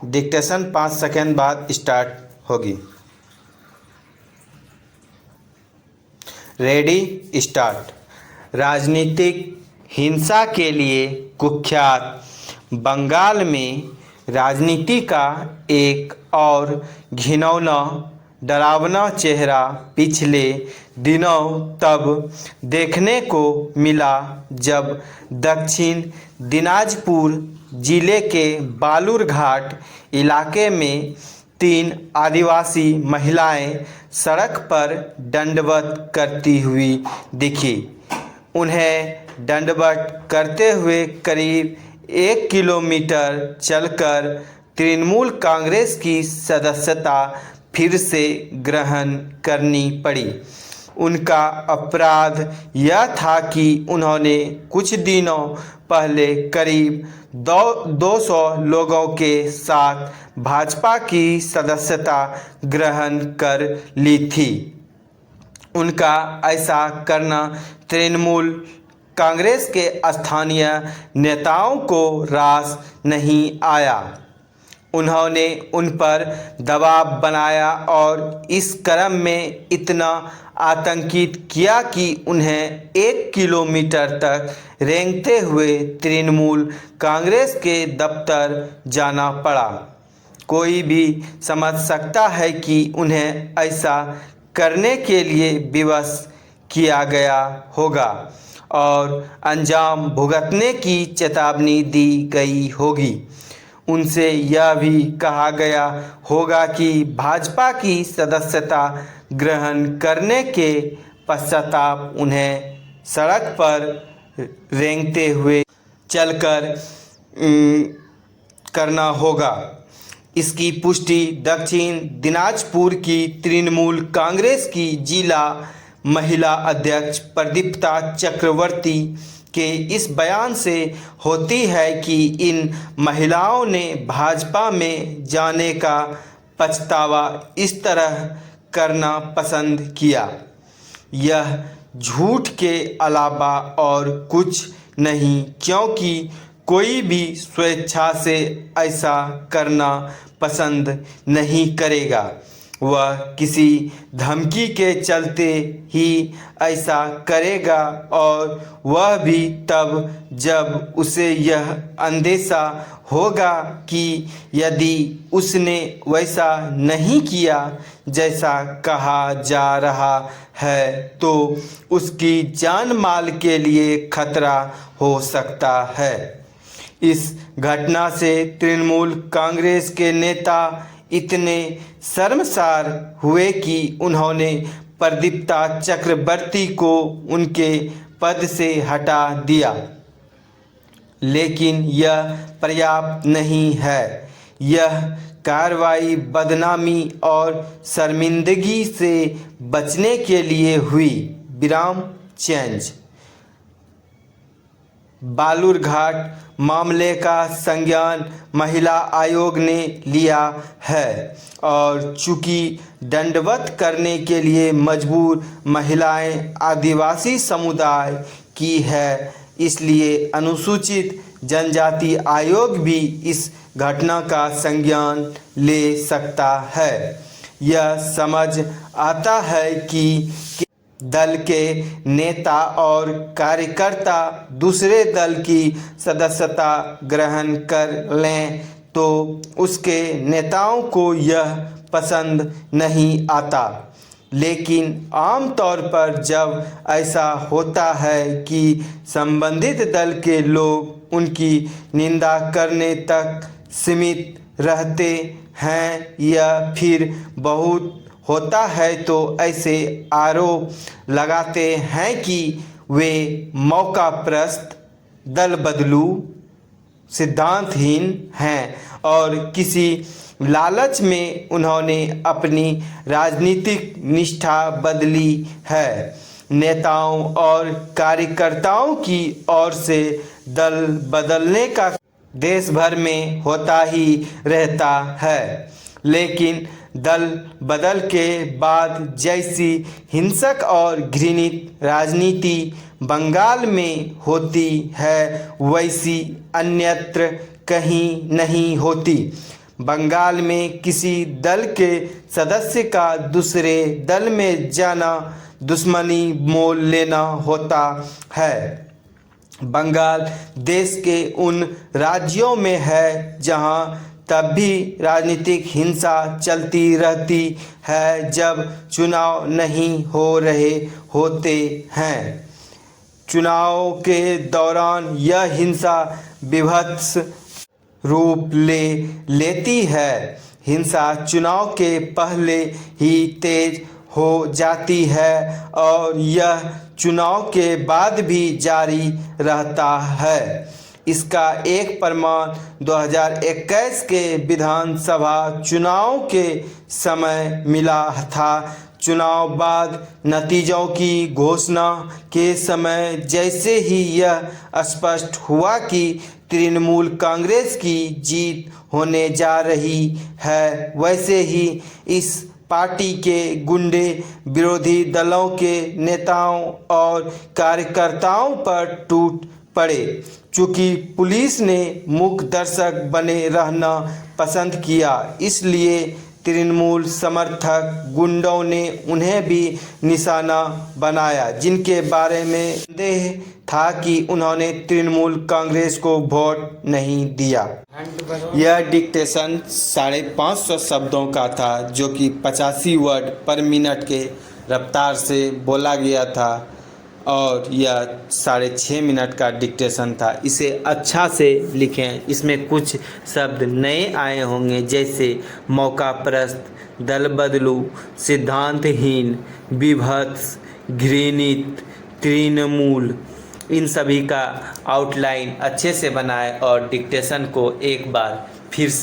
Dictation 5 second बाद start होगी। Ready start. राजनीतिक हिंसा के लिए कुख्यात बंगाल में राजनीति का एक और घिनौना डरावना चेहरा पिछले दिनों तब देखने को मिला जब दक्षिण दिनाजपुर जिले के बालूरघाट इलाके में 3 आदिवासी महिलाएं सड़क पर दंडवत करती हुई दिखी। उन्हें दंडवत करते हुए करीब 1 किलोमीटर चलकर तृणमूल कांग्रेस की सदस्यता फिर से ग्रहण करनी पड़ी। उनका अपराध यह था कि उन्होंने कुछ दिनों पहले करीब 200 लोगों के साथ भाजपा की सदस्यता ग्रहण कर ली थी। उनका ऐसा करना तृणमूल कांग्रेस के स्थानीय नेताओं को रास नहीं आया। उन्होंने उन पर दबाव बनाया और इस क्रम में इतना आतंकित किया कि उन्हें 1 किलोमीटर तक रेंगते हुए तृणमूल कांग्रेस के दफ्तर जाना पड़ा। कोई भी समझ सकता है कि उन्हें ऐसा करने के लिए विवश किया गया होगा और अंजाम भुगतने की चेतावनी दी गई होगी। उनसे यह भी कहा गया होगा कि भाजपा की सदस्यता ग्रहण करने के पश्चाताप उन्हें सड़क पर रेंगते हुए चलकर करना होगा। इसकी पुष्टि दक्षिण दिनाजपुर की तृणमूल कांग्रेस की जिला महिला अध्यक्ष प्रदीप्ता चक्रवर्ती के इस बयान से होती है कि इन महिलाओं ने भाजपा में जाने का पछतावा इस तरह करना पसंद किया। यह झूठ के अलावा और कुछ नहीं, क्योंकि कोई भी स्वेच्छा से ऐसा करना पसंद नहीं करेगा। वह किसी धमकी के चलते ही ऐसा करेगा और वह भी तब जब उसे यह अंदेशा होगा कि यदि उसने वैसा नहीं किया जैसा कहा जा रहा है तो उसकी जान माल के लिए खतरा हो सकता है। इस घटना से तृणमूल कांग्रेस के नेता इतने शर्मसार हुए कि उन्होंने प्रदीप्ता चक्रवर्ती को उनके पद से हटा दिया। लेकिन यह पर्याप्त नहीं है। यह कार्रवाई बदनामी और शर्मिंदगी से बचने के लिए हुई। विराम चेंज। बालूरघाट मामले का संज्ञान महिला आयोग ने लिया है और चूंकि दंडवत करने के लिए मजबूर महिलाएं आदिवासी समुदाय की है, इसलिए अनुसूचित जनजाति आयोग भी इस घटना का संज्ञान ले सकता है। यह समझ आता है कि दल के नेता और कार्यकर्ता दूसरे दल की सदस्यता ग्रहण कर लें तो उसके नेताओं को यह पसंद नहीं आता। लेकिन आमतौर पर जब ऐसा होता है कि संबंधित दल के लोग उनकी निंदा करने तक सीमित रहते हैं या फिर बहुत होता है तो ऐसे आरोप लगाते हैं कि वे मौकाप्रस्त, दल बदलू, सिद्धांतहीन हैं और किसी लालच में उन्होंने अपनी राजनीतिक निष्ठा बदली है। नेताओं और कार्यकर्ताओं की ओर से दल बदलने का देश भर में होता ही रहता है, लेकिन दल बदल के बाद जैसी हिंसक और घृणित राजनीति बंगाल में होती है वैसी अन्यत्र कहीं नहीं होती। बंगाल में किसी दल के सदस्य का दूसरे दल में जाना दुश्मनी मोल लेना होता है। बंगाल देश के उन राज्यों में है जहां तब भी राजनीतिक हिंसा चलती रहती है जब चुनाव नहीं हो रहे होते हैं। चुनाव के दौरान यह हिंसा विभत्स रूप लेती है। हिंसा चुनाव के पहले ही तेज हो जाती है और यह चुनाव के बाद भी जारी रहता है। इसका एक प्रमाण 2021 के विधानसभा चुनाव के समय मिला था। चुनाव बाद नतीजों की घोषणा के समय जैसे ही यह स्पष्ट हुआ कि तृणमूल कांग्रेस की जीत होने जा रही है, वैसे ही इस पार्टी के गुंडे विरोधी दलों के नेताओं और कार्यकर्ताओं पर टूट पड़े। चूँकि पुलिस ने मूक दर्शक बने रहना पसंद किया, इसलिए तृणमूल समर्थक गुंडों ने उन्हें भी निशाना बनाया, जिनके बारे में संदेह था कि उन्होंने तृणमूल कांग्रेस को वोट नहीं दिया। यह डिक्टेशन 550 शब्दों का था, जो कि 85 वर्ड पर मिनट के रफ्तार से बोला गया था और यह 6.5 मिनट का डिक्टेशन था। इसे अच्छा से लिखें। इसमें कुछ शब्द नए आए होंगे, जैसे मौकाप्रस्त, दल बदलू, सिद्धांतहीन, विभत्स, घृणित, तृणमूल। इन सभी का आउटलाइन अच्छे से बनाएं और डिक्टेशन को एक बार फिर से